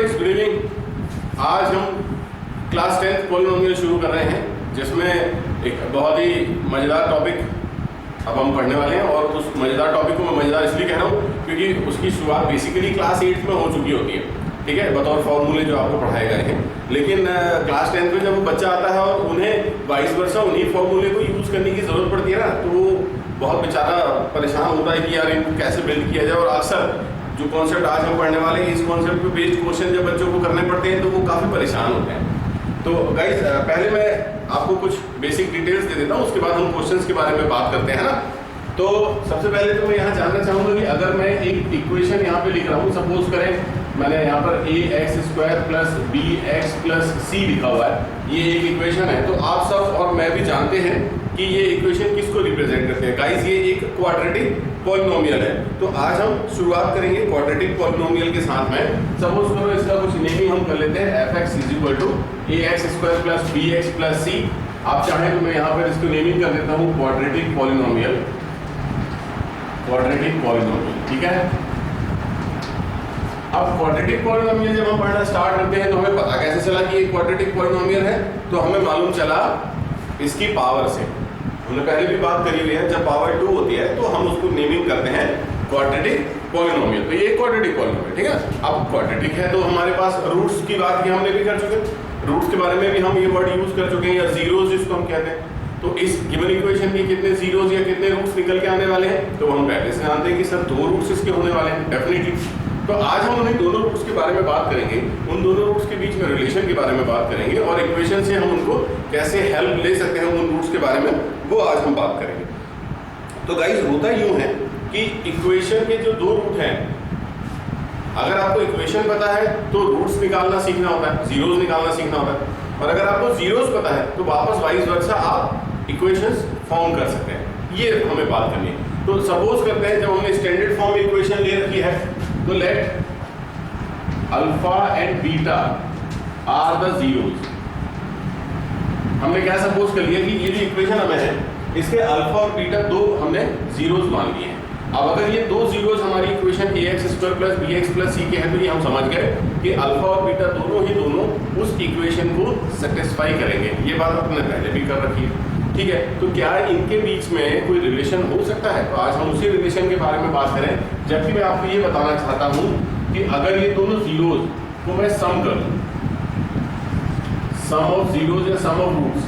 Guys, good evening. आज हम class 10th polynomial शुरू कर रहे हैं, जिसमें एक बहुत ही मज़ेदार टॉपिक अब हम पढ़ने वाले हैं। और उस मज़ेदार टॉपिक को मैं मज़ेदार इसलिए कह रहा हूँ क्योंकि उसकी शुरुआत बेसिकली क्लास 8 में हो चुकी होती है, ठीक है, बतौर फॉर्मूले जो आपको पढ़ाए गए हैं। लेकिन क्लास 10th में जब वो बच्चा आता है और उन्हें 22 वर्ष उन्हीं फॉर्मूले को यूज़ करने की ज़रूरत पड़ती है ना, तो वो बहुत बेचारा परेशान होता है कि यार इनको कैसे बिल्ड किया जाए। और अक्सर जो कॉन्सेप्ट आज हम पढ़ने वाले हैं, इस कॉन्सेप्ट पे बेस्ड क्वेश्चन जब बच्चों को करने पड़ते हैं तो वो काफ़ी परेशान होते हैं। तो गाइस, पहले मैं आपको कुछ बेसिक डिटेल्स दे देता हूँ, उसके बाद हम क्वेश्चंस के बारे में बात करते हैं ना। तो सबसे पहले तो मैं यहाँ जानना चाहूँगा कि अगर मैं एक इक्वेशन यहाँ पे लिख रहा हूँ, सपोज करें मैंने यहाँ पर ax² plus bx plus c लिखा हुआ है, ये एक इक्वेशन है। तो आप सब और मैं भी जानते हैं कि ये इक्वेशन किसको रिप्रेजेंट करते हैं। गाइस, ये एक क्वाड्रेटिक पॉलिनोमियल है। तो आज हम शुरुआत करेंगे क्वाड्रेटिक पॉलिनोमियल के साथ में। सपोज करो इसका कुछ नेमिंग हम कर लेते हैं, fx = ax² plus bx plus c। आप चाहें तो मैं यहाँ पर इसको नेमिंग कर देता हूँ क्वाड्रेटिक पॉलिनोमियल, ठीक है। अब क्वाड्रेटिक पॉलिनोमियल जब हम पढ़ना स्टार्ट करते हैं तो हमें पता कैसे चला कि ये क्वाड्रेटिक पॉलिनोमियल है, तो हमें मालूम चला इसकी पावर से। हमने पहले भी बात करी हुई है, जब पावर 2 होती है तो हम उसको नेमिंग करते हैं क्वाड्रेटिक पॉलिनोमियल। तो ये क्वाड्रेटिक पॉलिनोमियल, ठीक है। अब क्वाड्रेटिक है तो हमारे पास रूट्स की बात की हमने भी कर चुके, रूट्स के बारे में भी हम ये वर्ड यूज कर चुके हैं, या जीरोस जिसको हम कहते हैं। तो इस गिवन इक्वेशन के कितने जीरोस या कितने रूट्स निकल के आने वाले हैं, तो हम पहले से जानते हैं कि सर 2 रूट्स इसके होने वाले हैं डेफिनेटली। तो आज हम उन्हीं दोनों रूट्स के बारे में बात करेंगे, उन दोनों रूट्स के बीच में रिलेशन के बारे में बात करेंगे, और इक्वेशन से हम उनको कैसे हेल्प ले सकते हैं उन रूट्स के बारे में, वो आज हम बात करेंगे। तो गाइस, होता यूं है कि इक्वेशन के जो 2 रूट हैं, अगर आपको इक्वेशन पता है तो रूट्स निकालना सीखना होता है, जीरोस निकालना सीखना होता है। और अगर आपको जीरोस पता है तो वापस वाइस वर्सा आप इक्वेशंस फॉर्म कर सकते हैं। ये हमें बात करनी है। तो सपोज करते हैं जब हमने स्टैंडर्ड फॉर्म इक्वेशन ले रखी है, तो let alpha and beta are the zeros. हमने क्या सपोज कर लिया कि ये जो इक्वेशन हमें है, इसके अल्फा और बीटा 2 हमने जीरोस मान लिए हैं। अब अगर ये 2 जीरोस हमारी equation ax² plus bx plus c के हैं, तो ये हम समझ गए कि अल्फा और बीटा दोनों उस इक्वेशन को सेटिस्फाई करेंगे। ये बात आपने पहले भी कर रखी है, ठीक है। तो क्या इनके बीच में कोई रिलेशन हो सकता है? तो आज हम उसी रिलेशन के बारे में बात करें। जबकि मैं आपको ये बताना चाहता हूँ कि अगर ये दोनों जीरोस को मैं सम कर दूं, सम ऑफ जीरोस या sum of roots,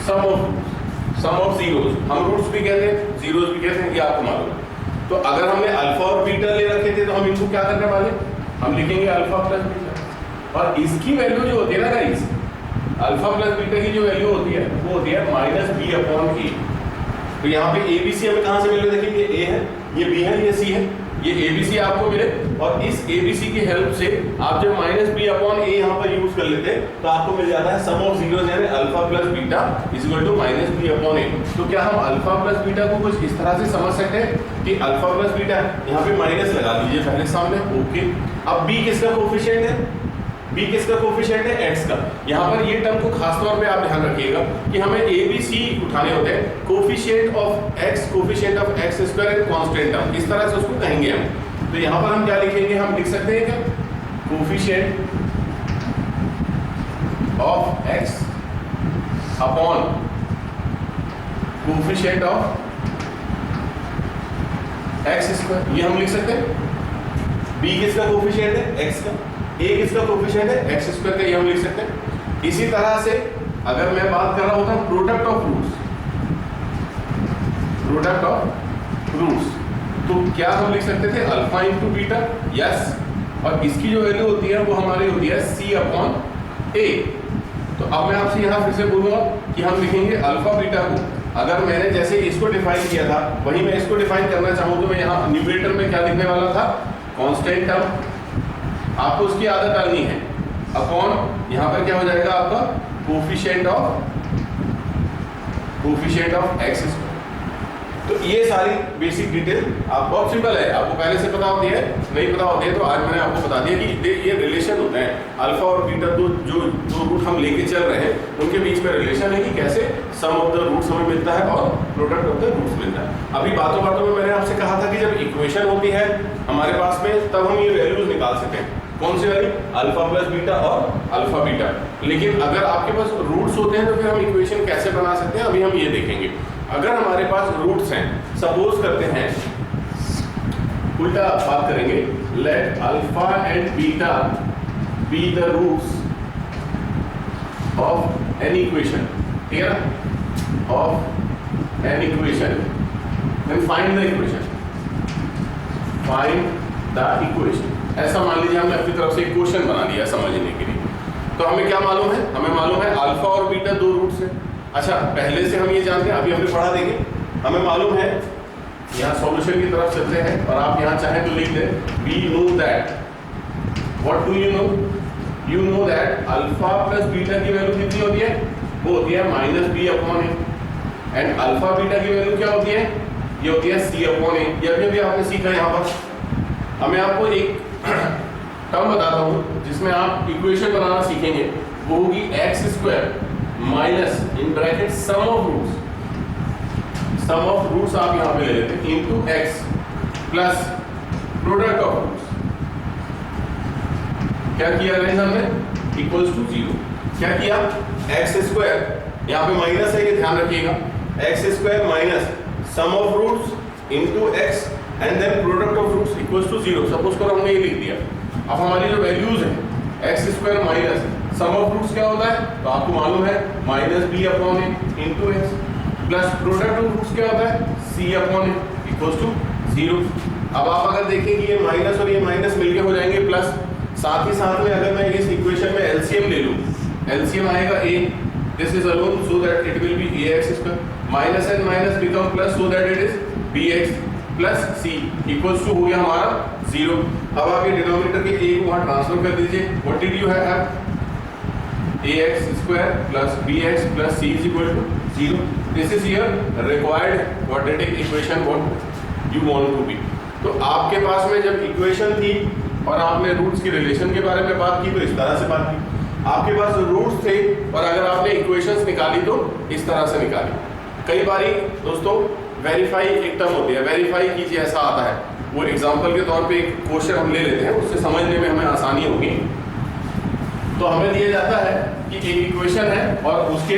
sum of zeros, हम रूट्स भी कहते हैं, जीरोस भी कहते हैं, ये आपको मालूम है। तो अगर हमने अल्फा और बीटा ले रखे थे तो हम इनको क्या करने वाले, हम लिखेंगे अल्फा प्लस बीटा। और इसकी वैल्यू जो होती है ना गाइस, अल्फा प्लस बीटा की जो वैल्यू होती है वो होती है -b/a। तो यहाँ पे ABC हमें कहाँ से मिल रहे, देखिए ये A है, ये B है, ये C है, ये ABC आपको मिले। और इस ABC की हेल्प से आप जब -b/a यहाँ पर यूज कर लेते हैं तो आपको मिल जाता है सम ऑफ जीरोस, यानी अल्फा प्लस बीटा -b/a। तो क्या हम अल्फा प्लस बीटा को कुछ इस तरह से समझ सकते हैं कि अल्फा प्लस बीटा, यहाँ पे माइनस लगा दीजिए पहले सामने, ओके। अब B किसका कोफिशिएंट है, B किसका कोफिशिएंट है, x का। यहाँ पर ये टर्म को खास तौर पे आप ध्यान रखिएगा कि हमें ABC उठाने होते हैं, coefficient of x, coefficient of x² and constant term, इस तरह से उसको कहेंगे हम। तो यहाँ पर हम क्या लिखेंगे, हम लिख सकते हैं क्या, coefficient of x upon coefficient of x², ये हम लिख सकते हैं। B किसका कोफिशिएंट है, x का। A किसका कोफिशिएंट है, x² का, ये हम लिख सकते हैं। इसी तरह से अगर मैं बात कर रहा होता हूं प्रोडक्ट ऑफ रूट्स, तो क्या हम लिख सकते थे, अल्फा इंटू बीटा, यस। और इसकी जो वैल्यू होती है वो हमारी होती है c/a। तो अब मैं आपसे यहाँ फिर से बोलूंगा कि हम लिखेंगे अल्फा बीटा को, अगर मैंने जैसे इसको डिफाइन किया था वही मैं इसको डिफाइन करना चाहूँ तो मैं यहाँ न्यूमरेटर में क्या लिखने वाला था, कांस्टेंट टर्म, आपको उसकी आदत डालनी है, अपॉन यहाँ पर क्या हो जाएगा आपका कोफिशिएंट ऑफ x²। तो ये सारी बेसिक डिटेल आप बहुत सिंपल है, आपको पहले से पता होती है, नहीं पता होती है तो आज मैंने आपको बता दिया कि ये रिलेशन होता है अल्फा और बीटा, जो रूट हम लेके चल रहे हैं उनके बीच में रिलेशन है कि कैसे सम ऑफ द रूट्स हमें मिलता है और प्रोडक्ट ऑफ द रूट्स मिलता है। अभी बातों बातों में मैंने आपसे कहा था कि जब इक्वेशन होती है हमारे पास में तब हम ये वैल्यूज निकाल सकते हैं, कौन सी वाली, अल्फा प्लस बीटा और अल्फा बीटा। लेकिन अगर आपके पास रूट्स होते हैं तो फिर हम इक्वेशन कैसे बना सकते हैं, अभी हम ये देखेंगे। अगर हमारे पास रूट्स हैं, सपोज करते हैं उल्टा बात करेंगे, let alpha and beta be the roots of an equation, ठीक है ना, of an equation, then find the equation, find the equation. ऐसा मान लीजिए हमने अपनी तरफ से एक क्वेश्चन बना दिया समझने के लिए। तो हमें क्या मालूम है, हमें मालूम है अल्फा और बीटा दो रूट्स हैं। अच्छा, पहले से हम ये जानते हैं, अभी हमने पढ़ा देंगे, हमें मालूम है, यहाँ सॉल्यूशन की तरफ चलते हैं और आप यहाँ चाहें तो लिख दें, we know that, what do you know, you know that alpha plus beta की वैल्यू कितनी होती है, वो होती है minus B upon A, and alpha beta की वैल्यू क्या होती है, ये होती है सी अपॉन ए। ये भी आपने सीखा है। यहाँ पर हमें आपको एक टर्म बताता हूँ जिसमें आप इक्वेशन बनाना सीखेंगे, वो होगी X square minus in bracket sum of roots, sum of roots आप यहां पे ले लेते हैं into X plus product of roots. क्या किया गाइस हमने, इक्वल्स टू 0। क्या किया, एक्स स्क्वायर, यहां पे माइनस है, ये ध्यान रखिएगा, X square minus sum of roots into X and then product of roots equals to 0। Suppose करो हमने ये लिख दिया। अब हमारी जो वैल्यूज है, X square minus sum of roots क्या होता है, तो आपको मालूम है minus B upon A into X plus product of roots क्या होता है, C upon A equals to 0। अब आप अगर देखें कि ये माइनस और ये माइनस मिलके हो जाएंगे प्लस, साथ ही साथ में अगर मैं इस इक्वेशन में एलसीएम ले लूं, एलसीएम आएगा a, this is alone so that it will be ax square, minus and minus become plus so that it is bx plus c equals to हो गया हमारा 0। अब आप ये डिनोमिनेटर के a को वहां ट्रांसफर कर दीजिए, what did you have, ax square plus bx plus c is equal to 0. This is your required quadratic equation what you want to be. तो आपके पास में जब इक्वेशन थी और आपने रूट्स की रिलेशन के बारे में बात की तो इस तरह से बात की, आपके पास रूट्स थे और अगर आपने इक्वेशंस निकाली तो इस तरह से निकाली। कई बारी दोस्तों वेरीफाई एक टर्म होती है, वेरीफाई कीजिए ऐसा आता है, वो एग्जाम्पल के तौर पे एक क्वेश्चन हम ले लेते हैं, उससे समझने में हमें आसानी होगी। तो हमें दिया जाता है कि एक इक्वेशन है और उसके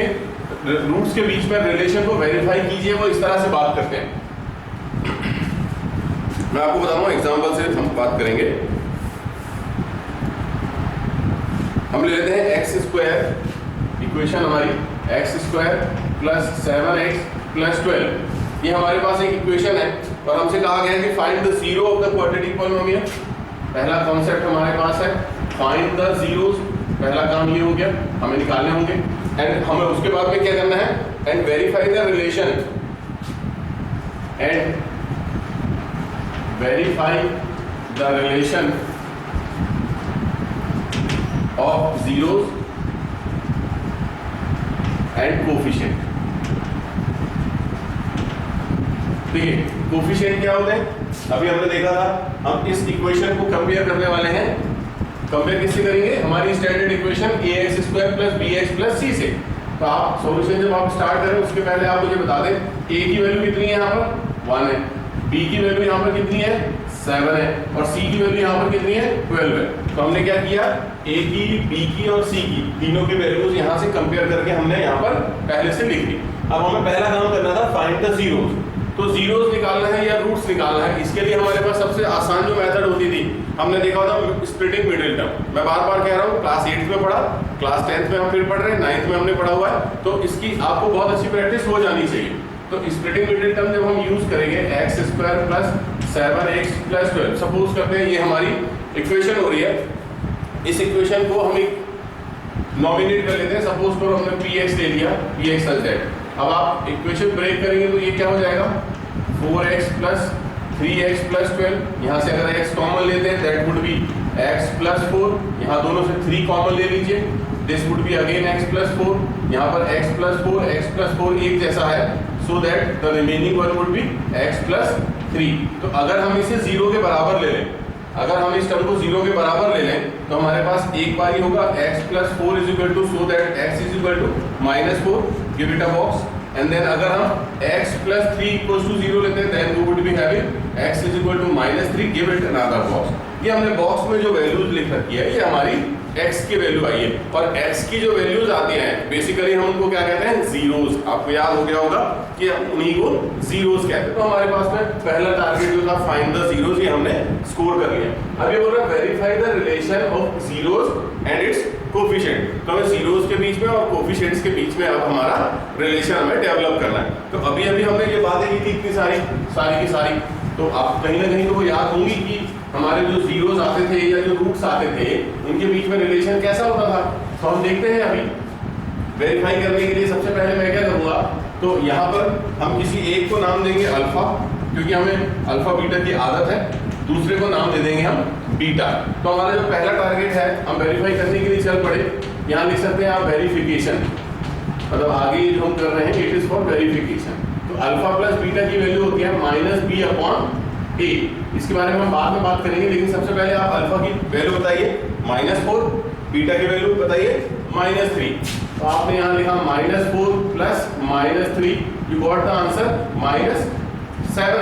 रूट्स के बीच में रिलेशन को वेरीफाई कीजिए, वो इस तरह से बात करते हैं। मैं आपको बताऊंगा, एग्जांपल से हम बात करेंगे। हम ले लेते हैं एक्स स्क्वायर, इक्वेशन हमारी x square plus 7x plus 12, ये हमारे पास एक इक्वेशन है और हमसे कहा गया है कि find the zero of the quadratic polynomial. पहला कॉन्सेप्ट हमारे पास है फाइंड द जीरोस, पहला काम ये हो गया, हमें निकालने होंगे एंड हमें उसके बाद में क्या करना है, and verify the relation, and verify the relation of zeros and coefficient. देखिए कोफिशिएंट क्या होते हैं, अभी हमने देखा था, हम इस इक्वेशन को कंपेयर करने वाले हैं। कंपेयर किससे करेंगे, हमारी standard equation ax square plus bx plus c से। तो आप सॉल्यूशन जब आप स्टार्ट करें उसके पहले आप मुझे बता दें a की वैल्यू कितनी है, यहाँ पर 1 है, b की वैल्यू यहाँ पर कितनी है 7 है और c की वैल्यू यहाँ पर कितनी है 12 है। तो हमने क्या किया, a की, b की और c की तीनों की वैल्यूज यहाँ से कंपेयर करके हमने यहाँ पर पहले से लिख ली। अब हमें पहला काम करना था फाइंड द जीरोस। तो जीरोस निकालना है या रूट्स निकालना है, इसके लिए हमारे पास सबसे आसान जो मेथड होती थी, हमने देखा था स्प्लिटिंग मिडिल टर्म। मैं बार बार कह रहा हूँ, क्लास 8th में पढ़ा, क्लास 10th में हम फिर पढ़ रहे हैं, 9th में हमने पढ़ा हुआ है, तो इसकी आपको बहुत अच्छी प्रैक्टिस हो जानी चाहिए। तो स्प्लिटिंग मिडिल टर्म जब हम यूज करेंगे x square plus 7x plus 12, suppose करते हैं ये हमारी इक्वेशन हो रही है, इस इक्वेशन को हम एक नॉमिनेट कर लेते हैं, सपोज करो हमने px ले लिया, px सच है। अब आप इक्वेशन ब्रेक करेंगे तो ये क्या हो जाएगा, 4x प्लस 3x प्लस 12, यहाँ से अगर x कॉमन लेते हैं that would be x plus 4, यहाँ दोनों से 3 कॉमन ले लीजिए, this would be again x plus 4, यहाँ पर x प्लस 4 एक जैसा है, so that the remaining one would be x plus 3। तो अगर हम इसे 0 के बराबर ले लें, अगर हम इस टर्म को 0 के बराबर ले लें तो हमारे पास एक बार ही होगा x plus 4 is equal to, so that x is equal to -4, give it a box. And then अगर हम x प्लस 3 इक्वल्स टू 0 लेते हैं then we would be having x is equal to -3, give it another box. ये हमने box में जो values लिख रखी है ये हमारी x की वैल्यू आई है, और x की जो वैल्यूज आती हैं बेसिकली हम उनको क्या कहते हैं, जीरोस। आपको याद हो गया होगा कि उन्हीं को जीरोस कहते हैं। तो हमारे पास में पहला टारगेट जो था फाइंड द जीरोस, ये हमने स्कोर कर लिया। अब ये बोल रहा है verify the relation of zeros and it's coefficient. तो हमें जीरोस के बीच में और कोफिशिएंट्स के बीच में अब हमारा रिलेशन हमें डेवलप करना है। तो अभी अभी हमने ये बातें की थी इतनी सारी की सारी, तो आप कहीं ना कहीं तो वो याद होंगी कि हमारे जो जीरोस आते थे या जो रूट्स आते थे उनके बीच में रिलेशन कैसा होता था। तो हम देखते हैं अभी वेरीफाई करने के लिए सबसे पहले मैं क्या करूँगा, तो यहाँ पर हम किसी एक को नाम देंगे अल्फा, क्योंकि हमें अल्फा बीटा की आदत है। दूसरे को नाम दे देंगे हम बीटा। तो हमारा जो पहला टारगेट है हम वेरीफाई करने के लिए चल पड़े, यहाँ लिख सकते हैं आप वेरिफिकेशन, मतलब आगे जो हम कर रहे हैं इट इज फॉर वेरिफिकेशन। तो अल्फा प्लस बीटा की वैल्यू होती है -b/a। इसके बारे में हम बाद में बात करेंगे, लेकिन सबसे पहले आप अल्फा की वैल्यू बताइए -4, बीटा की वैल्यू बताइए -3। तो आपने यहाँ लिखा -4 plus -3, you got the answer -7।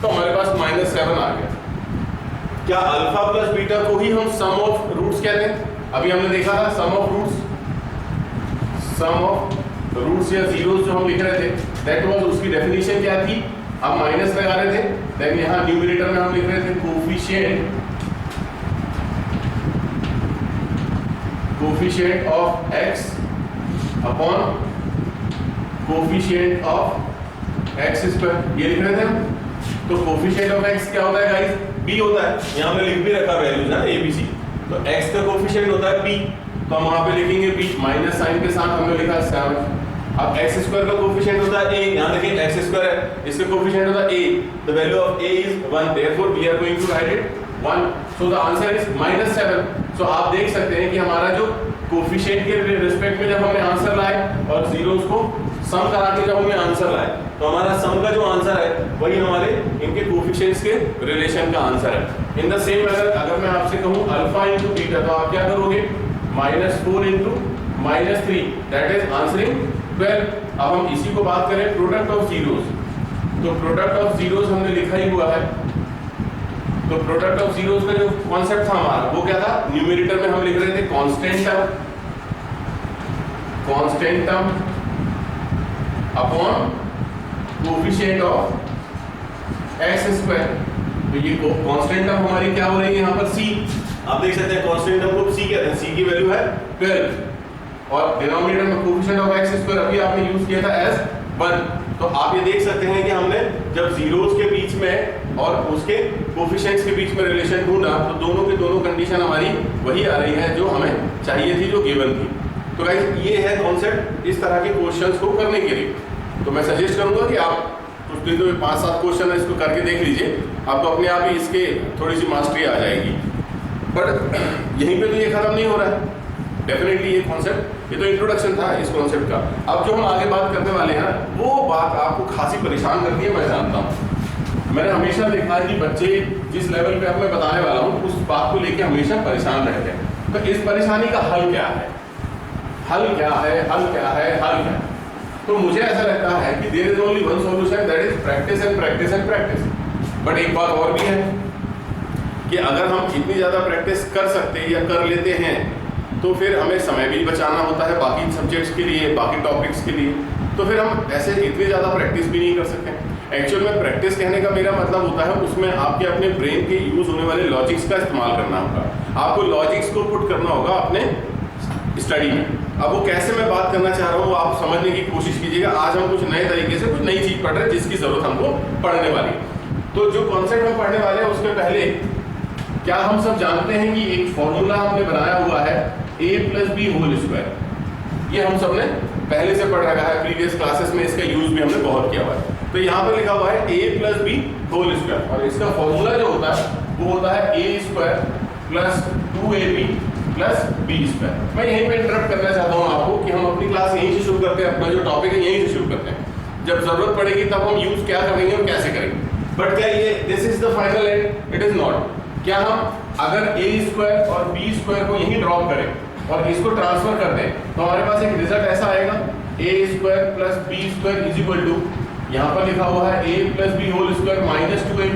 तो हमारे पास -7 आ गया। क्या अल्फा प्लस बीटा को ही हम सम ऑफ रूट्स कहते हैं? अभी हमने देखा था सम ऑफ रूट्स या जीरोस जो हम लिख रहे थे दैट वाज, उसकी डेफिनेशन क्या थी, हम माइनस लगा रहे थे। देन यहाँ न्यूमरेटर में हम लिख रहे थे coefficient of x upon coefficient of x square, ये लिख रहे थे हम। तो कोफिशिएंट ऑफ x क्या होता है गाइस, b होता है। यहाँ हमने लिख भी रखा वैल्यूज ना a b c। तो x का कोफिशिएंट होता है b, तो हम वहां पे लिखेंगे b, माइनस साइन के साथ हमने लिखा 7। अब x स्क्वायर का कोफिशिएंट होता है a, यहाँ देखिए x स्क्वायर है, इसका कोफिशिएंट होता है a, the value of a is 1, therefore we are going to write it 1, so the answer is -7। So आप देख सकते हैं कि हमारा जो कोफिशिएंट के रिस्पेक्ट में जब हमने आंसर लाए और जीरोस को सम करा के जब हमने आंसर लाए, तो हमारा सम का जो आंसर है वही हमारे इनके कोफिशिएंट्स के रिलेशन का आंसर है। इन द सेम मैनर अगर मैं आपसे कहूँ अल्फा इंटू बीटा, तो आप क्या करोगे, -4 इंटू -3, दैट इज आंसरिंग 12। अब हम इसी को बात करें प्रोडक्ट ऑफ जीरोस, तो प्रोडक्ट ऑफ जीरोस हमने लिखा ही हुआ है। तो प्रोडक्ट ऑफ जीरोस का जो कॉन्सेप्ट था हमारा वो क्या था, न्यूमरेटर में हम लिख रहे थे constant term upon coefficient of x square. तो ये कांस्टेंट टर्म हमारी क्या हो रही है यहाँ पर c, आप देख सकते हैं कांस्टेंट टर्म को c कहते हैं, c की वैल्यू है 12 और डिनोमिनेटर में कोफिशिएंट ऑफ x स्क्वायर अभी आपने यूज किया था एज 1। तो आप ये देख सकते हैं कि हमने जब जीरोस के बीच में और उसके कोफिशिएंट्स के बीच में रिलेशन ढूंढा तो दोनों के दोनों कंडीशन हमारी वही आ रही है जो हमें चाहिए थी, जो गिवन थी। तो गाइस ये है कॉन्सेप्ट इस तरह के क्वेश्चंस को करने के लिए। तो मैं सजेस्ट करूंगा कि आप कुछ दिन तो 5-7 क्वेश्चन है इसको करके देख लीजिए, आपको अपने आप ही इसके थोड़ी सी मास्टरी आ जाएगी। बट यहीं पे तो ये खत्म नहीं हो रहा है, डेफिनेटली ये कॉन्सेप्ट, ये तो इंट्रोडक्शन था इस कॉन्सेप्ट का। अब जो हम आगे बात करने वाले हैं वो बात आपको खासी परेशान करती है, मैं जानता हूँ। मैंने हमेशा देखा है कि बच्चे जिस लेवल पे अब मैं बताने वाला हूँ उस बात को लेके हमेशा परेशान रहते हैं। तो इस परेशानी का हल क्या है, हल क्या है, हल क्या है, हल क्या है? तो मुझे ऐसा लगता है कि there is only one solution, that is practice and practice and practice. But एक बात और भी है कि अगर हम इतनी ज़्यादा प्रैक्टिस कर सकते हैं या कर लेते हैं तो फिर हमें समय भी बचाना होता है बाकी सब्जेक्ट्स के लिए, बाकी टॉपिक्स के लिए। तो फिर हम ऐसे इतनी ज़्यादा प्रैक्टिस भी नहीं कर सकते। एक्चुअल में प्रैक्टिस कहने का मेरा मतलब होता है उसमें आपके अपने ब्रेन के यूज़ होने वाले लॉजिक्स का इस्तेमाल करना होगा, आपको लॉजिक्स को पुट करना होगा अपने स्टडी में। अब वो कैसे मैं बात करना चाह रहा हूँ वो आप समझने की कोशिश कीजिएगा। आज हम कुछ नए तरीके से कुछ नई चीज़ पढ़ रहे हैं जिसकी ज़रूरत हमको पढ़ने वाली है। तो जो कॉन्सेप्ट हम पढ़ने वाले हैं उसमें पहले क्या हम सब जानते हैं कि एक फॉर्मूला हमने बनाया हुआ है a plus B whole square. ये हम सबने पहले से पढ़ रखा है, प्रीवियस क्लासेस में इसका यूज भी हमने बहुत किया हुआ है। तो यहाँ पर लिखा हुआ है a plus B whole square और इसका फॉर्मूला जो होता है वो होता है a square plus 2ab plus B square. मैं यहीं पे इंटरप्ट करना चाहता हूँ आपको कि हम अपनी क्लास यहीं से शुरू करते हैं, अपना जो टॉपिक है यहीं से शुरू करते हैं। जब जरूरत पड़ेगी तब हम यूज क्या करेंगे और कैसे करेंगे। बट क्या ये this is the final and? It is not. क्या हम अगर ए स्क्वायर और बी स्क्वायर को यहीं ड्रॉप करें और इसको ट्रांसफर कर दें तो हमारे पास एक रिजल्ट ऐसा आएगा, a square plus B square is equal to, यहाँ पर लिखा हुआ है a plus B whole square minus 2ab।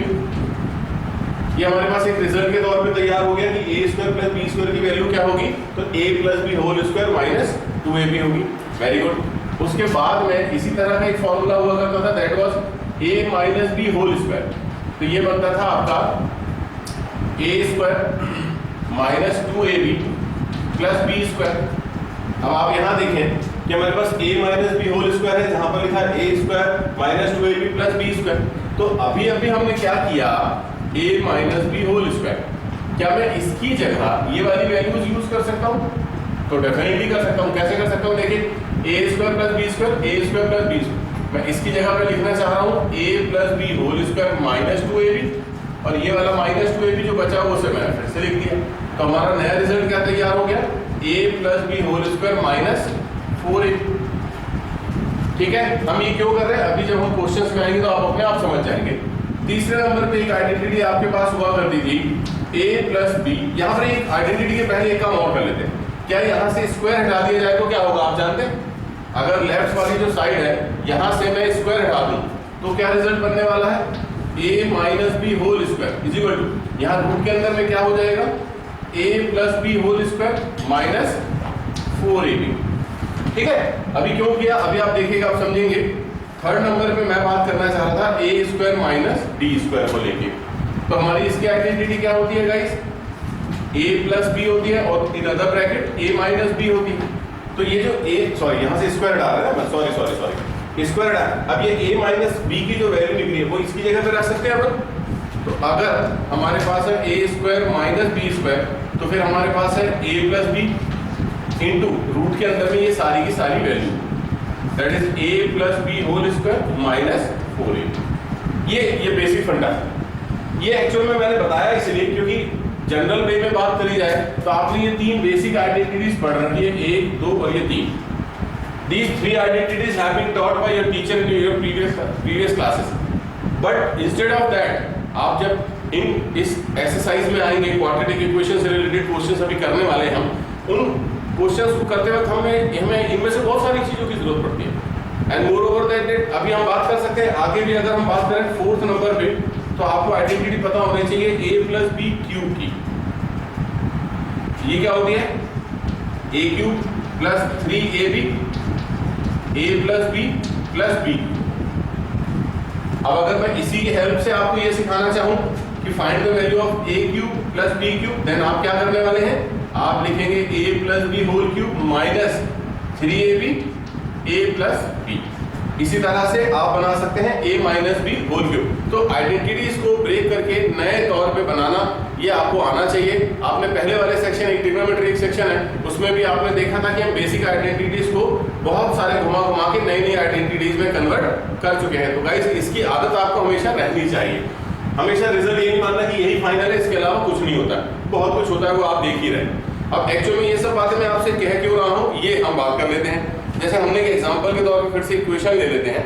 ये हमारे पास एक रिजल्ट के तौर पे तैयार हो गया कि a square plus B square की वैल्यू क्या होगी, तो a plus B whole square minus 2ab होगी। Very good. उसके बाद में इसी तरह का एक फॉर्मूला हुआ करता था, that was a minus B whole square. तो ये बनता था आपका a square minus 2ab plus B square. अब आप यहाँ देखें कि हमारे पास a minus B whole square है, जहां पर लिखा है a square minus 2ab plus B square. तो अभी हमने क्या किया, a minus B whole square. क्या मैं इसकी जगह ये वाली वैल्यूज यूज कर सकता हूँ? तो डेफिनेटली कर सकता हूँ। कैसे कर सकता हूँ? देखिए a square plus B square, a square plus B square. मैं इसकी जगह पे लिखना चाह रहा हूँ a plus B whole square minus 2ab, और ये वाला माइनस 2ab जो बचा वो से मैंने फिर से लिख दिया। तो हमारा नया रिजल्ट क्या तैयार हो गया, a plus B whole square minus 4ab। ठीक है, हम ये क्यों कर रहे हैं? अभी जब हम क्वेश्चंस में आएंगे तो आप अपने आप समझ जाएंगे। तीसरे नंबर पे एक आइडेंटिटी आपके पास हुआ करती थी a प्लस बी। यहाँ पर एक आइडेंटिटी के पहले एक काम और कर लेते हैं। क्या यहाँ से स्क्वायर हटा दिया जाए तो क्या होगा आप जानते हैं? अगर लेफ्ट वाली जो साइड है यहाँ से मैं स्क्वायर हटा दूं तो क्या रिजल्ट बनने वाला है, a minus B whole square is equal to, यहाँ रूट के अंदर में क्या हो जाएगा, a plus B whole square minus 4ab। ठीक है, अभी क्यों किया अभी आप देखिएगा, आप समझेंगे। थर्ड नंबर पे मैं बात करना चाह रहा था a square minus D square को लेके। तो हमारी इसकी आइडेंटिटी क्या होती है गाइस, a प्लस बी होती है और in other bracket a minus B होती है। तो ये जो a, सॉरी यहाँ से स्क्वायर डाल रहा है ना, सॉरी स्क्वायर डाल। अब ये a माइनस बी की जो वैल्यू निकली है वो इसकी जगह पे रख सकते हैं अपन। तो अगर हमारे पास है a square minus B square, तो फिर हमारे पास है a plus B into root के अंदर में ये सारी की सारी value, that is a plus B whole square minus 4ab। ये बेसिक फंडा है। ये एक्चुअल में मैंने बताया इसलिए क्योंकि जनरल वे में बात करी जाए तो आपने ये तीन बेसिक आइडेंटिटीज पढ़ रखी है, 1, 2 और ये 3। These three identities have been taught by your teacher in your previous classes. But instead of that, आप जब इस एक्सरसाइज में आएंगे, क्वाड्रेटिक इक्वेशन से रिलेटेड क्वेश्चंस अभी करने वाले हैं हम, उन क्वेश्चंस को करते वक्त हमें इनमें से बहुत सारी चीज़ों की जरूरत पड़ती है। एंड मोर ओवर दैट अभी हम बात कर सकते हैं आगे भी, अगर हम बात करें फोर्थ नंबर पे, तो आपको आइडेंटिटी पता होनी चाहिए a प्लस बी क्यूब की। ये क्या होती है, a cube plus 3ab, a plus B plus B. अब अगर मैं इसी की हेल्प से आपको ये सिखाना चाहूँ कि find the value of a cube plus b cube, then आप क्या करने वाले हैं, आप लिखेंगे a plus B whole cube minus 3ab a plus b। इसी तरह से आप बना सकते हैं a minus B whole cube. तो आइडेंटिटीज को ब्रेक करके नए तौर पे बनाना ये आपको आना चाहिए। आपने पहले वाले सेक्शन, एक ट्रिग्नोमेट्री सेक्शन है, उसमें भी आपने देखा था कि हम बेसिक आइडेंटिटीज को बहुत सारे घुमा के नई नई आइडेंटिटीज में कन्वर्ट कर चुके हैं। तो गाइस इसकी आदत आपको हमेशा रहनी चाहिए। हमेशा रिजल्ट ये नहीं मानना कि यही फाइनल है, इसके अलावा कुछ नहीं होता, बहुत कुछ होता है, वो आप देख ही रहे। अब एक्चुअल में ये सब बातें मैं आपसे कह क्यों रहा हूँ ये हम बात कर लेते हैं। जैसे हमने के एग्जांपल के तौर पे फिर से इक्वेशन ले लेते हैं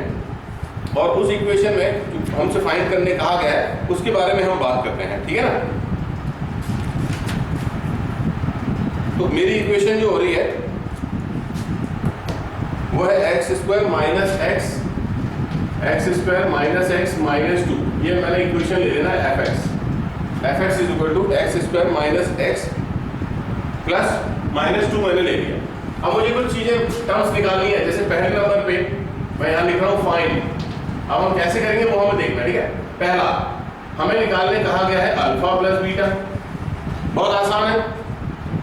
और उस इक्वेशन में हमसे फाइंड करने कहा गया है उसके बारे में हम बात करते हैं, ठीक है ना। तो मेरी इक्वेशन जो हो रही है वो है X square minus X square minus X minus 2। ये मैंने इक्वेशन ले लेना है F X is equal to X square minus X plus minus 2 मैंने ले लिया। अब मुझे कुछ चीजें टर्म्स निकालनी है। जैसे पहले नंबर पे मैं यहाँ लिख रहा हूँ फाइंड। अब हम कैसे करेंगे वो हमें देखना, ठीक है। पहला हमें निकालने कहा गया है अल्फा प्लस बीटा। बहुत आसान है,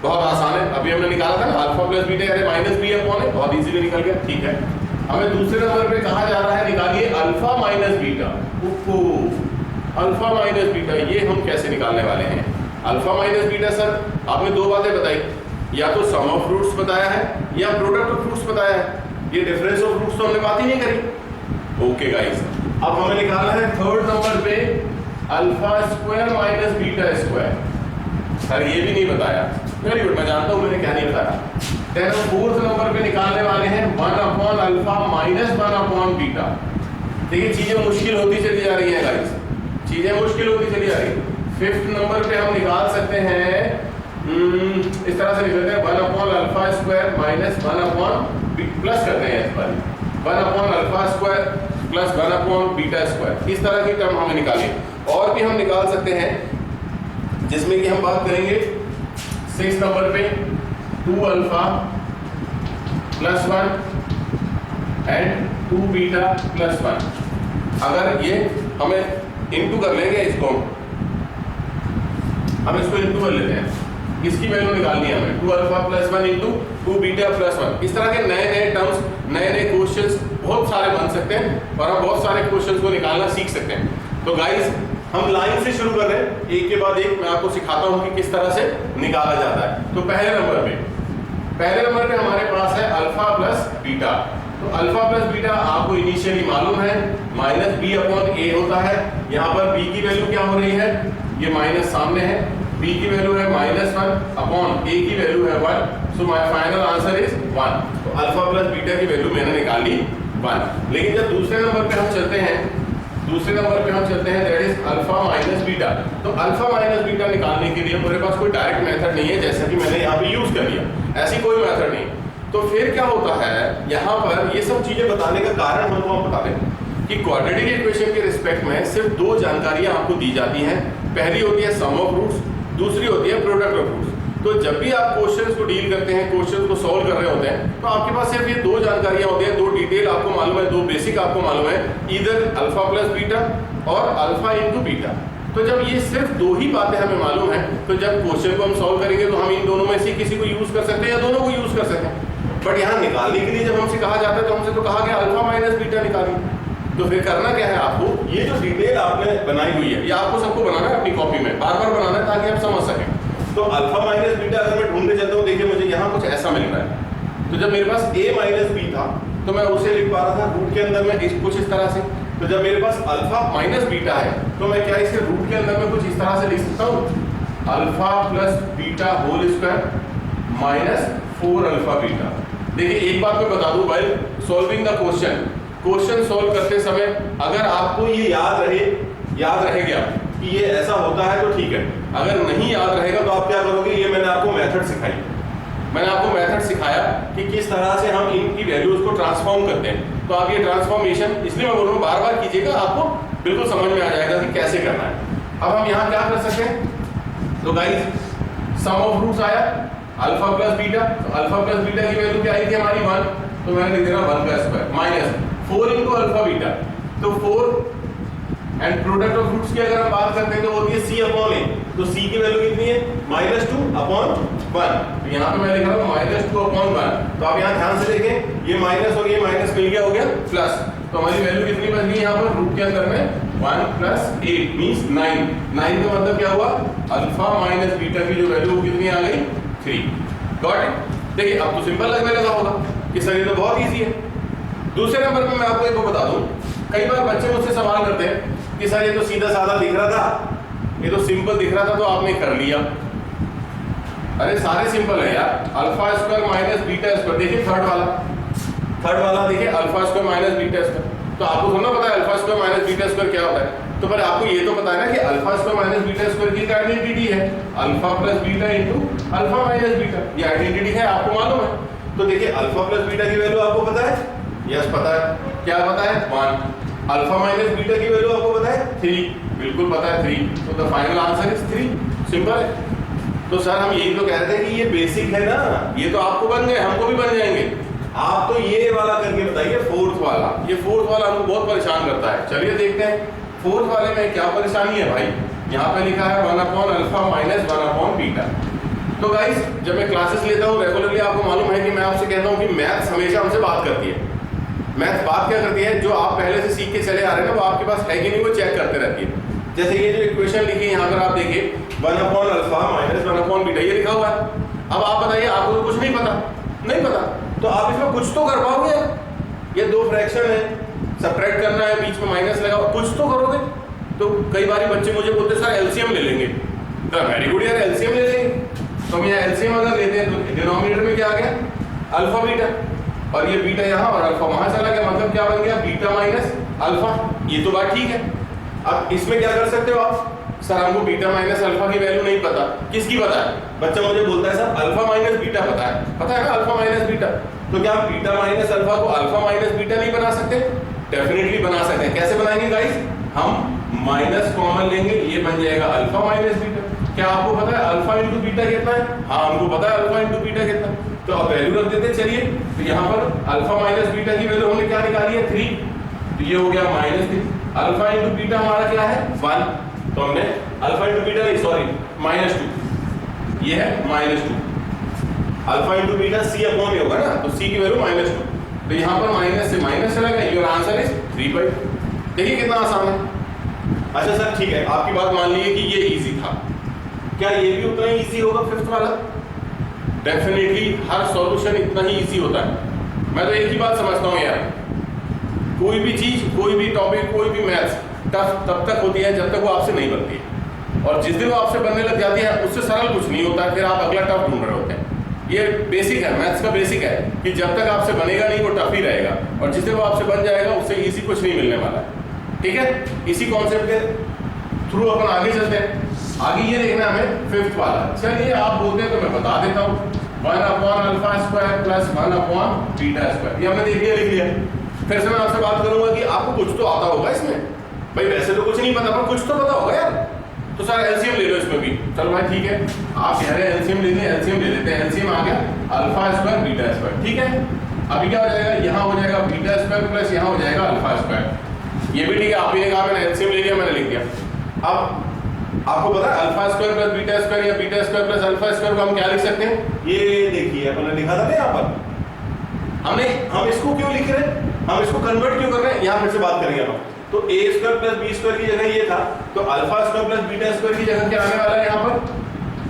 बहुत आसान है। अभी हमने निकाला था ना अल्फा प्लस बीटा, अरे माइनस बी अपॉन है, बहुत इजीली निकल गया, ठीक है। हमें दूसरे नंबर पे कहा जा रहा है निकालिए alpha minus beta. Alpha minus beta ये हम कैसे निकालने वाले हैं। अल्फा माइनस बीटा सर आपने दो बातें बताई, या तो सम ऑफ रूट्स बताया है या प्रोडक्ट ऑफ रूट्स बताया है। ये डिफरेंस ऑफ रूट्स तो हमने बात ही नहीं करी। ओके गाइस, अब हमें निकालना है थर्ड नंबर पे alpha square minus beta square. Sir ये भी नहीं बताया, वेरी गुड, मैं जानता हूँ मैंने क्या नहीं बताया। देन हम फोर्थ नंबर पे निकालने वाले हैं 1 upon alpha minus 1 upon beta. देखिए चीजें मुश्किल होती चली जा रही है गाइस, चीजें मुश्किल होती चली जा रही है। 5th नंबर पे हम निकाल सकते हैं इस तरह से लिख सकते हैं 1 upon alpha square minus 1 upon plus करते हैं इस पर 1 upon alpha square plus 1 upon beta square, इस तरह की टर्म हमें निकाली। और भी हम निकाल सकते हैं जिसमें कि हम बात करेंगे 6 नंबर पे 2 alpha plus 1 and 2 beta plus 1। अगर ये हमें इनटू कर लेंगे, इसको हम इसको इनटू कर लेते हैं, इसकी वैल्यू निकालनी है हमें 2 alpha plus 1 into 2 beta plus 1। इस तरह के नए नए टर्म्स, नए नए क्वेश्चंस बहुत सारे बन सकते हैं और हम बहुत सारे क्वेश्चंस को निकालना सीख सकते हैं। तो गाइस हम लाइन से शुरू कर रहे हैं, एक के बाद एक मैं आपको सिखाता हूं कि किस तरह से निकाला जाता है। तो पहले नंबर पे हमारे पास है अल्फा प्लस बीटा। तो अल्फा प्लस बीटा आपको इनिशियली मालूम है माइनस बी अपॉन ए होता है। यहाँ पर बी की वैल्यू क्या हो रही है, ये माइनस सामने है, b की वैल्यू है -1 अपॉन a की वैल्यू है 1। So my final answer is 1। तो अल्फा प्लस बीटा की वैल्यू मैंने निकाली 1। लेकिन जब दूसरे नंबर पे हम चलते हैं that is alpha minus beta. तो अल्फा माइनस बीटा निकालने के लिए मेरे पास कोई डायरेक्ट मेथड नहीं है, जैसा कि मैंने यहाँ पे यूज कर लिया, ऐसी कोई मेथड नहीं। तो फिर क्या होता है, यहाँ पर ये सब चीजें बताने का कारण हमको हम बता दें कि क्वाड्रेटिक इक्वेशन के रिस्पेक्ट में सिर्फ 2 जानकारियां आपको दी जाती हैं। पहली होती है सम ऑफ रूट्स, दूसरी होती है प्रोडक्ट ऑफ रूट्स। तो जब भी आप क्वेश्चंस को डील करते हैं, क्वेश्चंस को सॉल्व कर रहे होते हैं, तो आपके पास सिर्फ ये 2 जानकारियां होती हैं, 2 डिटेल आपको मालूम है, 2 बेसिक आपको मालूम है, इधर अल्फा प्लस बीटा और अल्फा इंटू बीटा। तो जब ये सिर्फ 2 ही बातें हमें मालूम है, तो जब क्वेश्चन को हम सॉल्व करेंगे तो हम इन दोनों में से किसी को यूज कर सकते हैं या दोनों को यूज कर सकते हैं। बट यहाँ निकालने के लिए जब हमसे कहा जाता है तो हमसे तो कहा गया अल्फा माइनस बीटा निकालिए। तो फिर करना क्या है आपको, ये जो डिटेल आपने बनाई हुई है, ये आपको सबको बनाना है अपनी कॉपी में, बार बार बनाना है ताकि आप समझ सकें। तो अल्फा माइनस बीटा अगर मैं ढूंढने चलता हूँ, देखिए मुझे यहाँ कुछ ऐसा मिल रहा है। तो जब मेरे पास a माइनस बी था तो मैं उसे लिख पा रहा था रूट के अंदर में कुछ इस तरह से। तो जब मेरे पास अल्फा माइनस बीटा है तो मैं क्या इसे रूट के अंदर में कुछ इस तरह से लिख सकता हूँ, alpha plus beta whole square minus 4 alpha beta. देखिए एक बात मैं बता दूं भाई, सॉल्विंग द क्वेश्चन सॉल्व करते समय अगर आपको ये याद रह गया कि ये ऐसा होता है तो ठीक है, अगर नहीं याद रहेगा तो आप क्या करोगे, ये मैंने आपको मेथड सिखाया कि किस तरह से हम इनकी वैल्यूज को ट्रांसफॉर्म करते हैं। तो आप ये ट्रांसफॉर्मेशन, इसलिए मैं बोल रहा हूँ बार बार कीजिएगा, आपको बिल्कुल समझ में आ जाएगा कि कैसे करना है। अब हम यहाँ क्या कर सकते हैं, तो गाइस सम ऑफ रूट्स आया अल्फा प्लस बीटा। तो अल्फा प्लस बीटा की वैल्यू क्या आई थी हमारी 1, तो मैंने लिख दिया 1 का square minus 4 into alpha beta. तो 4 एंड प्रोडक्ट ऑफ रूट्स की अगर हम बात करते हैं तो होती है c अपॉन a। तो c की वैल्यू कितनी है, -2 अपॉन 1। तो यहाँ पे मैं लिख रहा हूँ -2 अपॉन 1। तो आप यहाँ ध्यान से देखें, ये माइनस और ये माइनस मिल गया, हो गया प्लस। तो हमारी वैल्यू कितनी बन गई यहाँ पर रूट के अंदर में 1 प्लस 8 मीन्स 9। 9 का मतलब क्या हुआ, अल्फा माइनस बीटा की जो वैल्यू कितनी आ गई 3। Got it. देखिए अब तो सिंपल लगने लगा होगा कि सर ये तो बहुत इजी है। दूसरे नंबर पे मैं आपको एक बता दूं, कई बार बच्चे मुझसे सवाल करते हैं कि सर ये तो सीधा साधा दिख रहा था, ये तो सिंपल दिख रहा था तो आपने कर लिया। अरे सारे सिंपल है यार, alpha square minus beta square. देखिए थर्ड वाला देखिए alpha square minus beta square. तो आपको थोड़ा पता है alpha square minus beta square क्या होता है, तो पर आपको ये तो पता है ना कि alpha square minus beta square की आइडेंटिटी है alpha plus beta into alpha minus beta. ये आइडेंटिटी है, आपको मालूम है। तो देखिए अल्फा प्लस बीटा की वैल्यू आपको पता है, यस पता है। क्या पता है 1। अल्फा माइनस बीटा की वैल्यू आपको पता है 3, बिल्कुल पता है 3। तो the final answer is 3। Simple है। तो सर हम यही तो कह रहे थे कि ये बेसिक है ना, ये तो आपको बन गए, हमको भी बन जाएंगे। आप तो ये वाला करके बताइए, फोर्थ वाला। ये फोर्थ वाला हमको बहुत परेशान करता है। चलिए देखते हैं फोर्थ वाले में क्या परेशानी है भाई। यहाँ पे लिखा है 1 upon alpha minus 1 upon beta. तो गाइस जब मैं क्लासेस लेता हूँ रेगुलरली, आपको मालूम है कि मैं आपसे कहता हूँ कि मैथ्स हमेशा हमसे बात करती है। मैथ्स बात क्या करती है, जो आप पहले से सीख के चले आ रहे हैं ना, वो आपके पास है कि नहीं वो चेक करते रहती है। जैसे ये जो इक्वेशन लिखी है यहाँ पर आप देखिए 1 upon alpha minus 1 upon beta, ये लिखा हुआ है। अब आप बताइए, आपको तो कुछ नहीं पता, तो आप इसमें कुछ तो कर पाओगे। ये 2 फ्रैक्शन है, सब्ट्रैक्ट करना है, बीच में माइनस लगाओ, कुछ तो करोगे। तो कई बार बच्चे मुझे बोलते सर एलसीएम ले लेंगे। तो वेरी गुड यार, एलसीएम ले लेंगे। तो हम यहाँ एलसीएम अगर लेते हैं तो डिनोमिनेटर में क्या आ गया अल्फा बीटा, और ये बीटा यहाँ और अल्फा वहां चला गया, मतलब क्या बन गया बीटा माइनस अल्फा, ये तो बात ठीक है। अब इसमें क्या कर सकते हो आप, सर हमको बीटा माइनस अल्फा की वैल्यू नहीं पता, किसकी पता है? बच्चा मुझे बोलता है सर अल्फा माइनस बीटा पता है ना अल्फा माइनस बीटा, तो क्या आप बीटा माइनस अल्फा को अल्फा माइनस बीटा नहीं बना सकते? डेफिनेटली बना सकते हैं। कैसे बनाएंगे गाइस? हम माइनस कॉमन लेंगे, ये बन जाएगा अल्फा माइनस बीटा। क्या आपको पता है अल्फा इंटू बीटा कितना है? हाँ हमको पता है अल्फा इंटू बीटा कितना, तो अब वैल्यू रख देते। चलिए तो यहाँ पर अल्फा माइनस बीटा की वैल्यू हमने क्या निकाली है 3, तो ये हो गया -3। अल्फा इंटू बीटा हमारा क्या है 1, तो हमने अल्फा इंटू बीटा नहीं सॉरी -2, ये है -2। अल्फा इंटू बीटा सी अपॉन ये होगा ना, तो सी की वैल्यू -2, तो यहाँ पर माइनस से माइनस चला गया, योर आंसर इज 3/। देखिए कितना आसान है। अच्छा सर ठीक है, आपकी बात मान लीजिए कि ये इजी था, क्या ये भी उतना ही इजी होगा फिफ्थ वाला? डेफिनेटली हर सॉल्यूशन इतना ही इजी होता है। मैं तो एक ही बात समझता हूँ यार, कोई भी चीज, कोई भी टॉपिक, कोई भी मैथ्स टफ तब तक होती है जब तक वो आपसे नहीं बनती है, और जिस दिन वो आपसे बनने लग जाती है उससे सरल कुछ नहीं होता है, फिर आप अगला टफ ढूंढ रहे होते हैं। ये बेसिक है, मैथ्स का बेसिक है कि जब तक आपसे बनेगा नहीं वो टफ ही रहेगा, और जिस दिन वो आपसे बन जाएगा उससे इजी कुछ नहीं मिलने वाला है। ठीक है, इसी कॉन्सेप्ट के थ्रू अपन आगे चलते हैं। आगे ये देखना हमें फिफ्थ वाला। चलिए आप बोलते हैं तो मैं बता देता हूँ, 1/α² प्लस 1/β², ये हमने देख लिया, लिख लिया। फिर से मैं आपसे बात करूंगा कि आपको कुछ तो आता होगा इसमें, भाई वैसे तो कुछ नहीं पता पर कुछ तो पता होगा यार, तो सर एलसीएम ले लो इसमें भी। चलो भाई ठीक है, आप कह रहे हैं एलसीएम लेंगे, एलसीएम ले लेते हैं। एलसीएम आ गया α² β², ठीक है। अभी क्या हो जाएगा, यहाँ हो जाएगा β² प्लस यहाँ हो जाएगा α², ये भी ठीक है। आप ही ने कहा मैंने एलसीएम ले लिया, मैंने लिख दिया। अब आपको पता है α² प्लस β² या β² प्लस α² को हम क्या लिख सकते हैं? ये देखिए अपन ने लिखा था ना यहाँ पर, हम इसको क्यों लिख रहे हैं, हम इसको कन्वर्ट क्यों कर रहे हैं, यहाँ फिर से बात करेंगे हम। तो a² प्लस b² की जगह ये था, तो α² प्लस β² की जगह क्या आने वाला है यहाँ पर,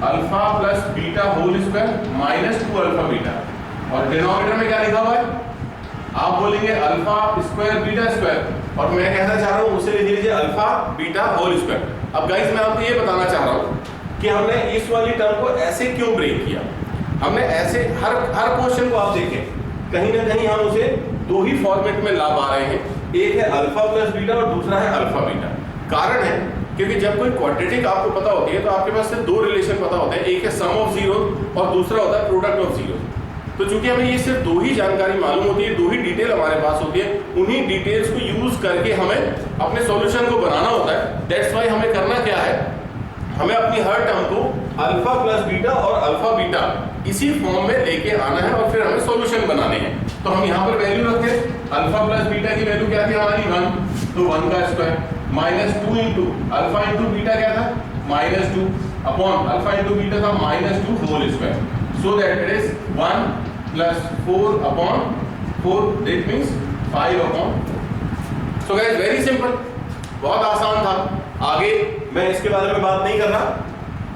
alpha plus beta whole square minus 2α beta, और डिनोमिनेटर में क्या लिखा हुआ है, आप बोलेंगे अल्फा स्क्वायर बीटा स्क्वायर, और मैं कहना चाह रहा हूँ उसे लिख लीजिए अल्फा बीटा होल स्क्वायर। अब गाइस मैं आपको ये बताना चाह रहा हूँ कि हमने इस वाली टर्म को ऐसे क्यों ब्रेक किया। हमने ऐसे हर क्वेश्चन को आप देखें, कहीं ना कहीं हम उसे दो ही फॉर्मेट में ला पा रहे हैं, एक है अल्फा प्लस बीटा और दूसरा है अल्फा बीटा। कारण है क्योंकि जब कोई क्वाड्रेटिक आपको पता होती है तो आपके पास सिर्फ दो रिलेशन पता होते हैं, एक है सम ऑफ जीरो और दूसरा होता है प्रोडक्ट ऑफ जीरो। तो चूंकि हमें ये सिर्फ दो ही जानकारी मालूम होती है, दो ही डिटेल हमारे पास होती है, उन्हीं डिटेल्स को यूज करके हमें अपने सॉल्यूशन को बनाना होता है। दैट्स व्हाई हमें करना क्या है, हमें अपनी हर टर्म को अल्फा प्लस बीटा और अल्फा बीटा इसी फॉर्म में लेके आना है और फिर हमें सॉल्यूशन बनाने हैं। तो हम यहाँ पर वैल्यू रखते हैं, अल्फा प्लस बीटा की वैल्यू क्या थी हमारी 1, तो 1 का square minus 2 into alpha into beta क्या था -2 अपॉन अल्फा इंटू बीटा था -2 whole square, so that it is 1 plus 4 upon 4, that means 5 upon. So guys very simple, बहुत आसान था। आगे मैं इसके बारे में बात नहीं कर रहा,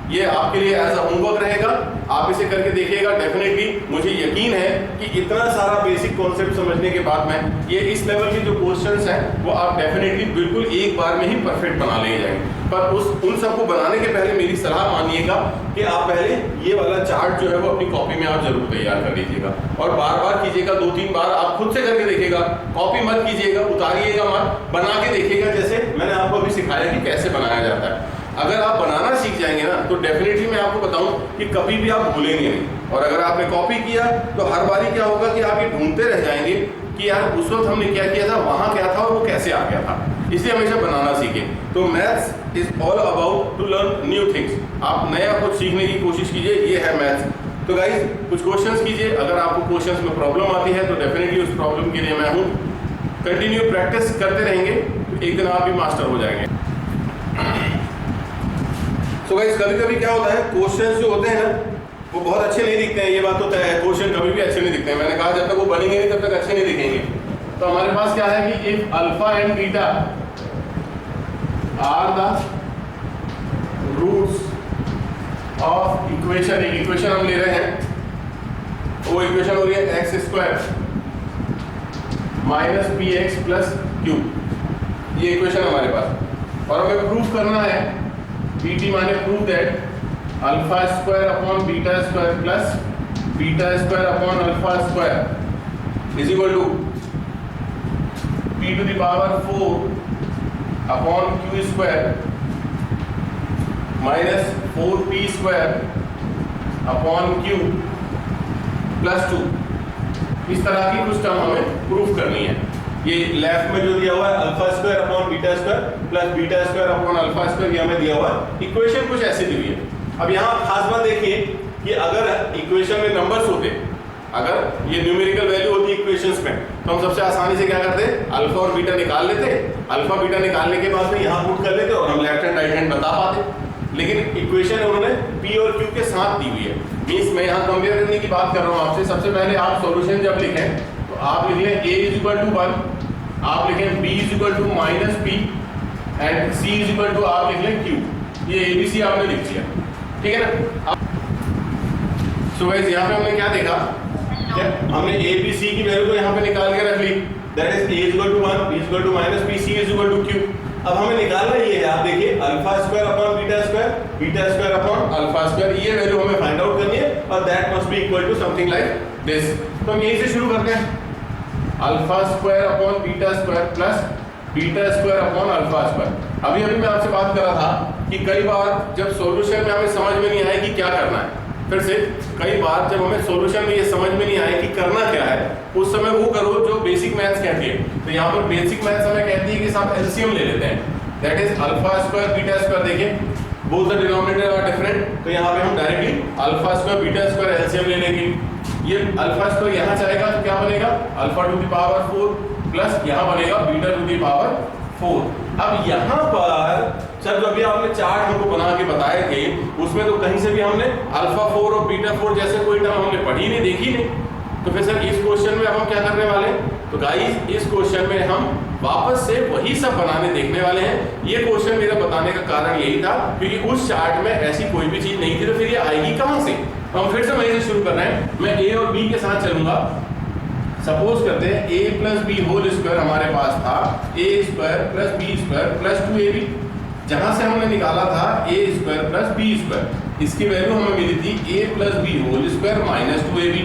ये आपके लिए एज अ होमवर्क रहेगा, आप इसे करके देखिएगा। डेफिनेटली मुझे यकीन है कि इतना सारा बेसिक कॉन्सेप्ट समझने के बाद में ये इस लेवल के जो क्वेश्चंस हैं वो आप डेफिनेटली बिल्कुल एक बार में ही परफेक्ट बना ले जाएंगे। पर उन सबको बनाने के पहले मेरी सलाह मानिएगा कि आप पहले ये वाला चार्ट जो है वो अपनी कॉपी में आप जरूर तैयार कर लीजिएगा और बार बार कीजिएगा, 2-3 बार आप खुद से करके देखिएगा, कॉपी मत कीजिएगा, उतारिएगा मत, बना के देखिएगा जैसे मैंने आपको अभी सिखाया कि कैसे बनाया जाता है। अगर आप बनाना सीख जाएंगे ना तो डेफिनेटली मैं आपको बताऊं कि कभी भी आप भूलेंगे नहीं, और अगर आपने कॉपी किया तो हर बारी क्या होगा कि आप ये ढूंढते रह जाएंगे कि यार उस वक्त हमने क्या किया था, वहां क्या था और वो कैसे आ गया था। इसलिए हमेशा बनाना सीखें। तो maths is all about to learn new things. आप नया कुछ सीखने की कोशिश कीजिए, ये है मैथ्स। तो गाइज कुछ क्वेश्चंस कीजिए, अगर आपको क्वेश्चंस में प्रॉब्लम आती है तो डेफिनेटली उस प्रॉब्लम के लिए मैं हूँ। कंटिन्यू प्रैक्टिस करते रहेंगे तो एक दिन आप भी मास्टर हो जाएंगे। तो गाइस कभी कभी क्या होता है, क्वेश्चंस जो होते हैं ना वो बहुत अच्छे नहीं दिखते हैं, ये बात तो तय है, क्वेश्चन कभी भी अच्छे नहीं दिखते हैं। मैंने कहा जब तक वो बनेंगे नहीं तब तक अच्छे नहीं दिखेंगे। तो हमारे पास क्या है कि if alpha and beta are the roots of equation, एक इक्वेशन हम ले रहे हैं, वो इक्वेशन हो रही है x² minus px plus q, ये इक्वेशन हमारे पास, और हमें प्रूफ करना है bt माने prove that alpha square upon beta square plus beta square upon alpha square is equal to p to the power 4 upon q square minus 4p square upon q plus 2। इस तरह की कुछ term हमें proof करनी है। ये left में जो दिया हुआ है alpha square upon beta square plus beta square upon alpha square, ये हमें दिया हुआ है। इक्वेशन कुछ ऐसी दी हुई है। अब यहाँ खास बात देखिए कि अगर इक्वेशन में नंबर्स होते, अगर ये न्यूमेरिकल वैल्यू होती इक्वेशंस में, तो हम सबसे आसानी से क्या करते, अल्फा और बीटा निकाल लेते। अल्फा बीटा निकालने के बाद में यहाँ पुट कर लेते और हम लेफ्ट हैंड राइट हैंड बता पाते। लेकिन इक्वेशन उन्होंने p और q के साथ दी हुई है। मींस मैं यहाँ कंपेयर करने की बात कर रहा हूँ आपसे। सबसे पहले आप सॉल्यूशन जब लिखें तो आप लिख लें a इज इक्वल टू 1, आप लिखें b is equal to minus p and c is equal to आप लिख लें q। ये ABC आपने लिख दिया, ठीक है ना। सो गाइस यहाँ पे हमने क्या देखा, हमने a b c की वैल्यू को यहाँ पे निकाल के रख ली। That is a is equal to 1, b is equal to minus p, c is equal to q। अब हमें निकालना ये है, आप देखिए alpha square upon beta square upon alpha square, ये वैल्यू हमें फाइंड आउट करनी है और that must be equal to something like this. तो हम यहीं से शुरू करते हैं, alpha square upon beta square plus beta square upon alpha square. अभी मैं आपसे बात कर रहा था कि कई बार जब सॉल्यूशन में हमें समझ में नहीं आए कि क्या करना है, फिर से कई बार जब हमें सॉल्यूशन में ये समझ में नहीं आए कि करना क्या है, उस समय वो करो जो बेसिक मैथ्स कहती है। तो यहाँ पर बेसिक मैथ्स हमें कहती है कि साथ एलसीएम ले लेते हैं। That is alpha square beta square. देखिए both the denominator are different, तो यहाँ पे हम directly alpha square beta square LCM ले लेंगे। ये अल्फा स्क्वायर यहाँ जाएगा तो क्या बनेगा, alpha to the power 4 plus यहाँ बनेगा बीटा टू द पावर 4। अब यहाँ पर सर जो अभी आपने चार्ट हमको बना के बताए थे उसमें तो कहीं से भी हमने अल्फा 4 और बीटा 4 जैसे कोई टर्म हमने पढ़ी नहीं, देखी नहीं। तो फिर सर इस क्वेश्चन में अब हम क्या करने वाले हैं, तो गाइस इस क्वेश्चन में हम वापस से वही सब बनाने देखने वाले हैं। ये क्वेश्चन मेरा बताने का कारण यही था क्योंकि उस चार्ट में ऐसी कोई भी चीज नहीं थी, तो फिर ये आएगी कहाँ से। तो हम फिर से वहीं से शुरू कर रहे हैं। मैं a और b के साथ चलूंगा। सपोज करते हैं a plus B whole square हमारे पास था a square plus B square plus 2ab, जहां से हमने निकाला था a square plus B square. इसकी वैल्यू हमें मिली थी a plus B whole square minus 2ab।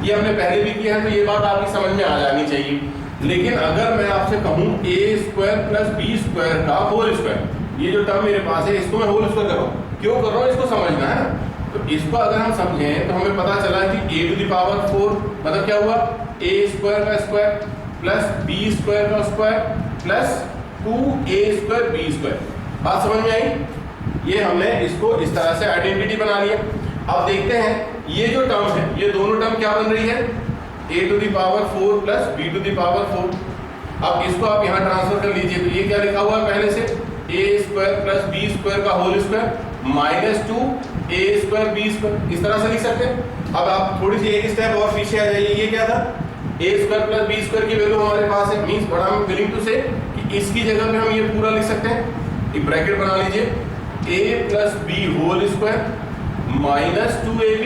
ये हमने पहले भी किया है तो ये बात आपकी समझ में आ जानी चाहिए। लेकिन अगर मैं आपसे कहूं a square plus B square का होल स्क्वायर, ये जो टर्म मेरे पास है इसको मैं होल स्क्वायर कर रहा हूँ, क्यों कर रहा हूँ इसको समझना है। तो इसको अगर हम समझें तो हमें पता चला कि a टू द पावर 4 मतलब क्या हुआ, a स्क्वायर का स्क्वायर प्लस b स्क्वायर का square plus 2a square b square. बात समझ में आई। ये हमने इसको इस तरह से आइडेंटिटी बना लिया। अब देखते हैं ये जो टर्म है, ये दोनों टर्म क्या बन रही है, a to the power 4 plus b to the power 4। अब इसको आप यहाँ ट्रांसफर कर लीजिए। तो ये क्या लिखा हुआ है पहले से, a square plus b square का whole square minus 2a square b square, इस तरह से लिख सकते हैं। अब आप थोड़ी सी एक स्टेप और पीछे आ जाइए। ये क्या था, a square plus b square की वैल्यू हमारे पास है, मींस बड़ा हम विलिंग टू से कि इसकी जगह पे हम ये पूरा लिख सकते हैं। एक ब्रैकेट बना लीजिए, a plus b whole square minus 2ab,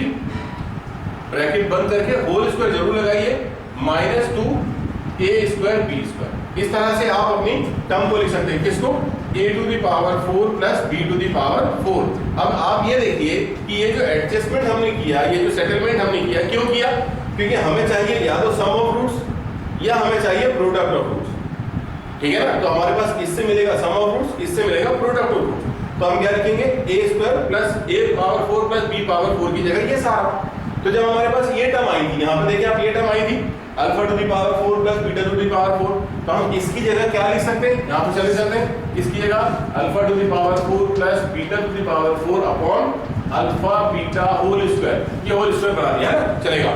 bracket बंद करके होल स्क्वायर जरूर लगाइए, minus 2a square b square. इस तरह से आप अपनी टर्म को लिख सकते हैं। किसको, a to the power 4 plus b to the power 4। अब आप ये देखिए कि ये जो एडजस्टमेंट हमने किया, ये जो सेटलमेंट हमने किया, क्यों किया, क्योंकि हमें चाहिए या तो सम ऑफ रूट्स या हमें चाहिए प्रोडक्ट ऑफ रूट्स, ठीक है ना। तो हमारे पास इससे मिलेगा सम ऑफ रूट्स, इससे मिलेगा प्रोडक्ट ऑफ रूट्स। तो हम क्या लिखेंगे, a square plus a power 4 plus b power 4 की जगह ये सारा। तो जब हमारे पास ये टर्म आई थी, यहाँ पे देखिए आप, ये टर्म आई थी alpha to the power 4 plus beta to the power 4, तो हम इसकी जगह क्या लिख सकते हैं, यहाँ पे चले जाते हैं, इसकी जगह alpha to the power 4 plus beta to the power 4 upon alpha beta whole square. ये होल स्क्वायर बना दिया है, चलेगा।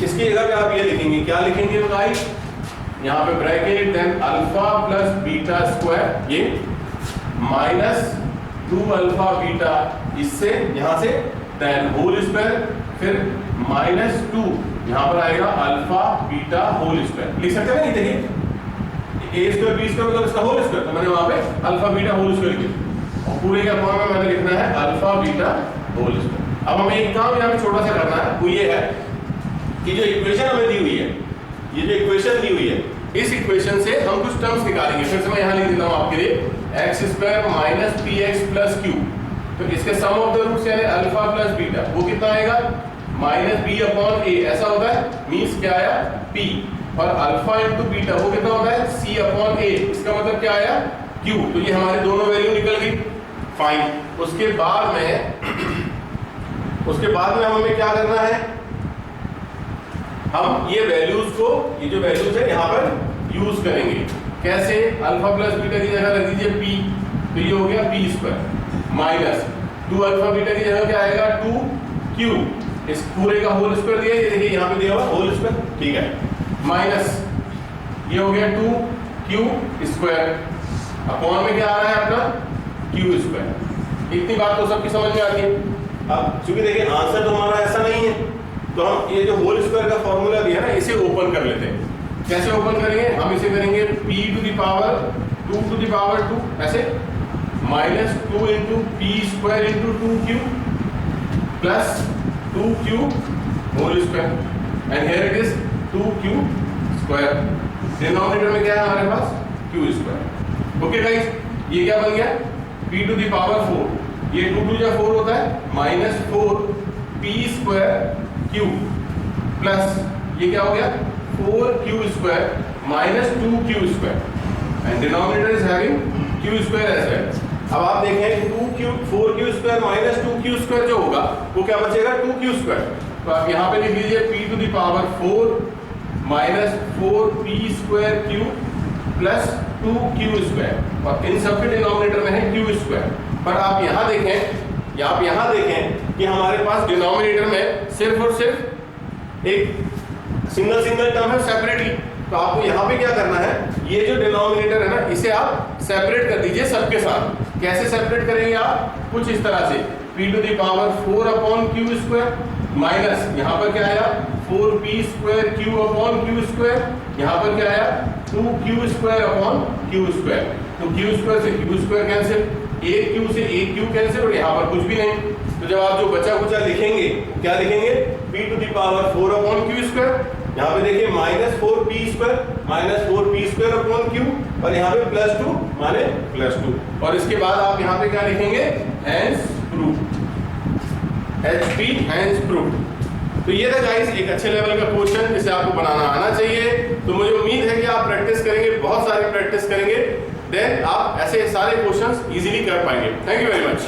इसकी जगह पे आप ये लिखेंगे, क्या लिखेंगे गाइस, यहाँ पे bracket then alpha plus beta square, ये माइनस 2 अल्फा बीटा, इससे यहाँ से देन होल स्क्वायर, फिर माइनस 2 यहाँ पर आएगा अल्फा बीटा होल स्क्वायर। लिख सकते हैं ना, देखिए a स्क्वायर b स्क्वायर मतलब इसका होल स्क्वायर, तो मैंने वहां पे अल्फा बीटा होल स्क्वायर लिखा और पूरे का फॉर्म में मैंने लिखना है अल्फा बीटा होल स्क्वायर। अब हमें एक काम यहाँ पे छोटा सा करना है, वो ये है कि जो इक्वेशन हमें दी हुई है, ये जो इक्वेशन दी हुई है, इस इक्वेशन से हम कुछ टर्म्स निकालेंगे। फिर से मैं यहाँ लिख देता हूँ आपके लिए, x square minus P x plus Q. तो इसके सम ऑफ द रूट्स यानी अल्फा प्लस बीटा, वो कितना आएगा, माइनस बी अपॉन ए, ऐसा होता है, मीन्स क्या आया p। और अल्फा इंटू बीटा वो कितना होता है c अपॉन a। इसका मतलब क्या आया q। तो ये हमारी दोनों वैल्यू निकल गई, फाइन। उसके बाद में हमें क्या करना है, हम ये वैल्यूज को, ये जो वैल्यूज है यहाँ पर यूज करेंगे। कैसे? अल्फा प्लस बीटा की जगह रख दीजिए p, तो ये हो गया p square minus 2 alpha beta की जगह क्या आएगा 2q, इस पूरे का होल स्क्वायर दिया, ये देखिए यहाँ पे दिया हुआ होल स्क्वायर, ठीक है, माइनस ये हो गया 2q स्क्वायर अपॉन में क्या आ रहा है अपना q स्क्वायर। इतनी बात तो सबकी समझ में आती है। अब चूंकि देखिए आंसर तो हमारा ऐसा नहीं है, तो हम ये जो होल स्क्वायर का फॉर्मूला दिया ना इसे ओपन कर लेते हैं। कैसे ओपन करेंगे? हम इसे करेंगे p to the power 2 to the power 2 ऐसे, minus 2 into P square into 2q plus 2q whole square and here it is 2q square. Denominator में क्या है हमारे पास q स्क्वायर। ओके गाइस, ये क्या बन गया p टू द पावर 4, ये 2 2 4 होता है minus 4 p square q plus ये क्या हो गया 4q square minus 2q square and denominator is having q square as well. अब आप देखें 4q square minus 2q square जो होगा वो क्या बचेगा 2q स्क्वायर। तो आप यहाँ पे लिख लीजिए p to the power 4 minus 4p square q plus 2q square, और इन सब के डिनोमिनेटर में है q स्क्वायर। पर आप यहाँ देखें कि हमारे पास डिनोमिनेटर में सिर्फ और सिर्फ एक सिंगल टर्म है सेपरेटली। तो आपको यहाँ पे क्या करना है, ये जो डिनोमिनेटर है ना इसे आप सेपरेट कर दीजिए सबके साथ। कैसे सेपरेट करेंगे आप? कुछ इस तरह से p to the power 4 upon q square minus यहाँ पर क्या आया 4p square q upon q square, यहाँ पर क्या आया 2q square upon q square. तो q स्क्वायर से q स्क्वायर कैंसिल, एक q से एक q कैंसिल, और यहाँ पर कुछ भी नहीं। तो जब आप जो बचा कुचा लिखेंगे क्या लिखेंगे p to the power 4 upon q square, यहाँ पे देखिए minus 4p square upon q, और यहाँ पे प्लस 2 माने प्लस 2, और इसके बाद आप यहाँ पे क्या लिखेंगे hence proof, HP hence proof. तो ये था गाइस एक अच्छे लेवल का क्वेश्चन जिसे आपको बनाना आना चाहिए। तो मुझे उम्मीद है कि आप प्रैक्टिस करेंगे, बहुत सारी प्रैक्टिस करेंगे, देन आप ऐसे सारे क्वेश्चंस इजीली कर पाएंगे। Thank you very much.